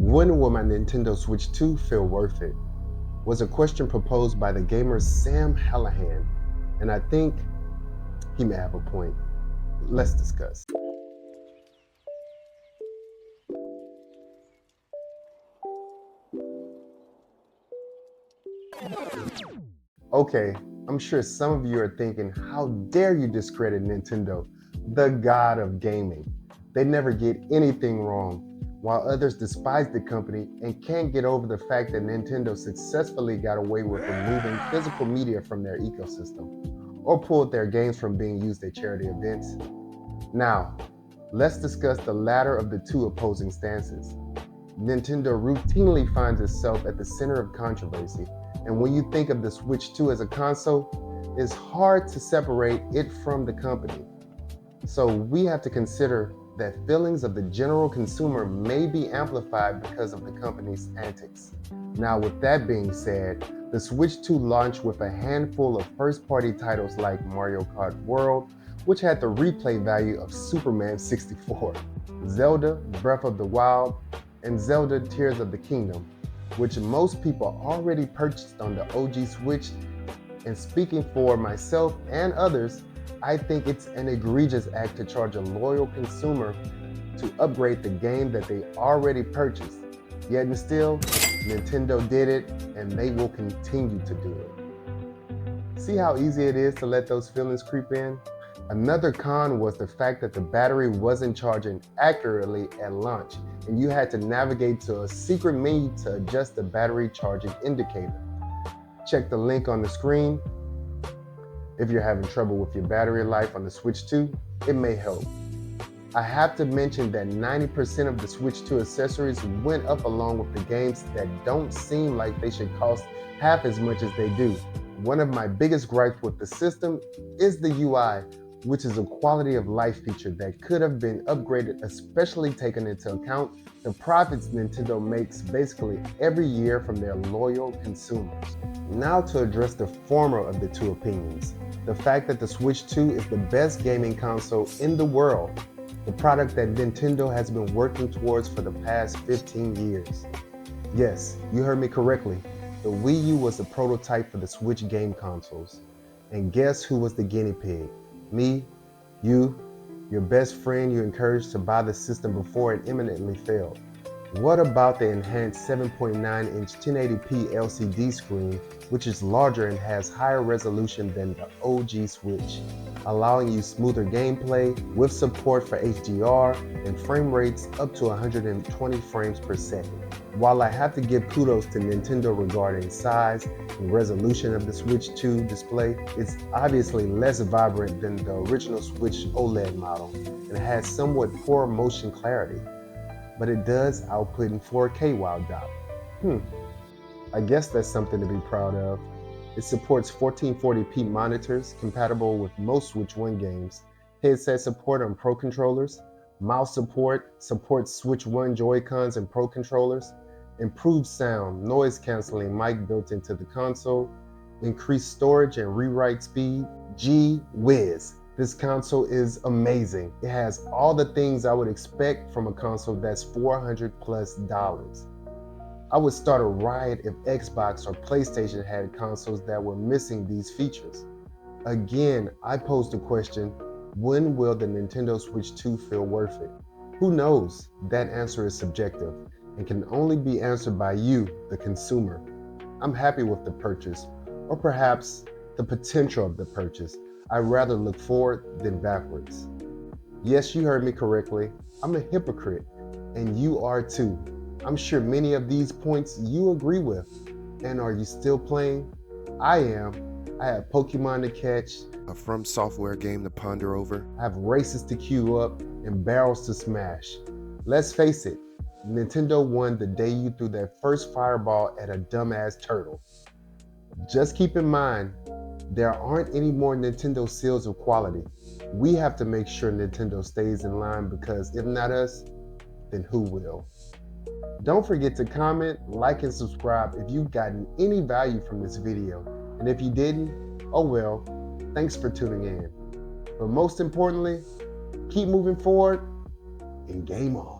When will my Nintendo Switch 2 feel worth it? Was a question proposed by the gamer Sam Hallahan, and I think he may have a point. Let's discuss. Okay, I'm sure some of you are thinking, how dare you discredit Nintendo, the god of gaming? They never get anything wrong, while others despise the company and can't get over the fact that Nintendo successfully got away with removing physical media from their ecosystem, or pulled their games from being used at charity events. Now, let's discuss the latter of the two opposing stances. Nintendo routinely finds itself at the center of controversy, and when you think of the Switch 2 as a console, it's hard to separate it from the company. So we have to consider that feelings of the general consumer may be amplified because of the company's antics. Now, with that being said, the Switch 2 launched with a handful of first-party titles like Mario Kart World, which had the replay value of Superman 64, Zelda Breath of the Wild, and Zelda Tears of the Kingdom, which most people already purchased on the OG Switch. And speaking for myself and others, I think it's an egregious act to charge a loyal consumer to upgrade the game that they already purchased. Yet and still, Nintendo did it, and they will continue to do it. See how easy it is to let those feelings creep in? Another con was the fact that the battery wasn't charging accurately at launch, and you had to navigate to a secret menu to adjust the battery charging indicator. Check the link on the screen. If you're having trouble with your battery life on the Switch 2, it may help. I have to mention that 90% of the Switch 2 accessories went up along with the games that don't seem like they should cost half as much as they do. One of my biggest gripes with the system is the UI, which is a quality of life feature that could have been upgraded, especially taking into account the profits Nintendo makes basically every year from their loyal consumers. Now to address the former of the two opinions, the fact that the Switch 2 is the best gaming console in the world, the product that Nintendo has been working towards for the past 15 years. Yes, you heard me correctly. The Wii U was the prototype for the Switch game consoles. And guess who was the guinea pig? Me, you, your best friend you encouraged to buy the system before it imminently failed. What about the enhanced 7.9-inch 1080p LCD screen, which is larger and has higher resolution than the OG Switch, allowing you smoother gameplay with support for HDR and frame rates up to 120 frames per second. While I have to give kudos to Nintendo regarding size and resolution of the Switch 2 display, it's obviously less vibrant than the original Switch OLED model and has somewhat poor motion clarity, but it does output in 4K while docked. I guess that's something to be proud of. It supports 1440p monitors compatible with most Switch 1 games, headset support on Pro controllers, mouse support, supports Switch 1 Joy-Cons and Pro controllers, improved sound, noise canceling mic built into the console, increased storage and rewrite speed. Gee whiz, this console is amazing. It has all the things I would expect from a console that's $400+. I would start a riot if Xbox or PlayStation had consoles that were missing these features. Again, I posed the question, when will the Nintendo Switch 2 feel worth it? Who knows? That answer is subjective and can only be answered by you, the consumer. I'm happy with the purchase, or perhaps the potential of the purchase. I'd rather look forward than backwards. Yes, you heard me correctly. I'm a hypocrite, and you are too. I'm sure many of these points you agree with. And are you still playing? I am. I have Pokemon to catch, A From Software game to ponder over. I have races to queue up, and barrels to smash. Let's face it, Nintendo won the day you threw that first fireball at a dumbass turtle. Just keep in mind, there aren't any more Nintendo seals of quality. We have to make sure Nintendo stays in line, because if not us, then who will? Don't forget to comment, like, and subscribe if you've gotten any value from this video. And if you didn't, oh well, thanks for tuning in. But most importantly, keep moving forward and game on.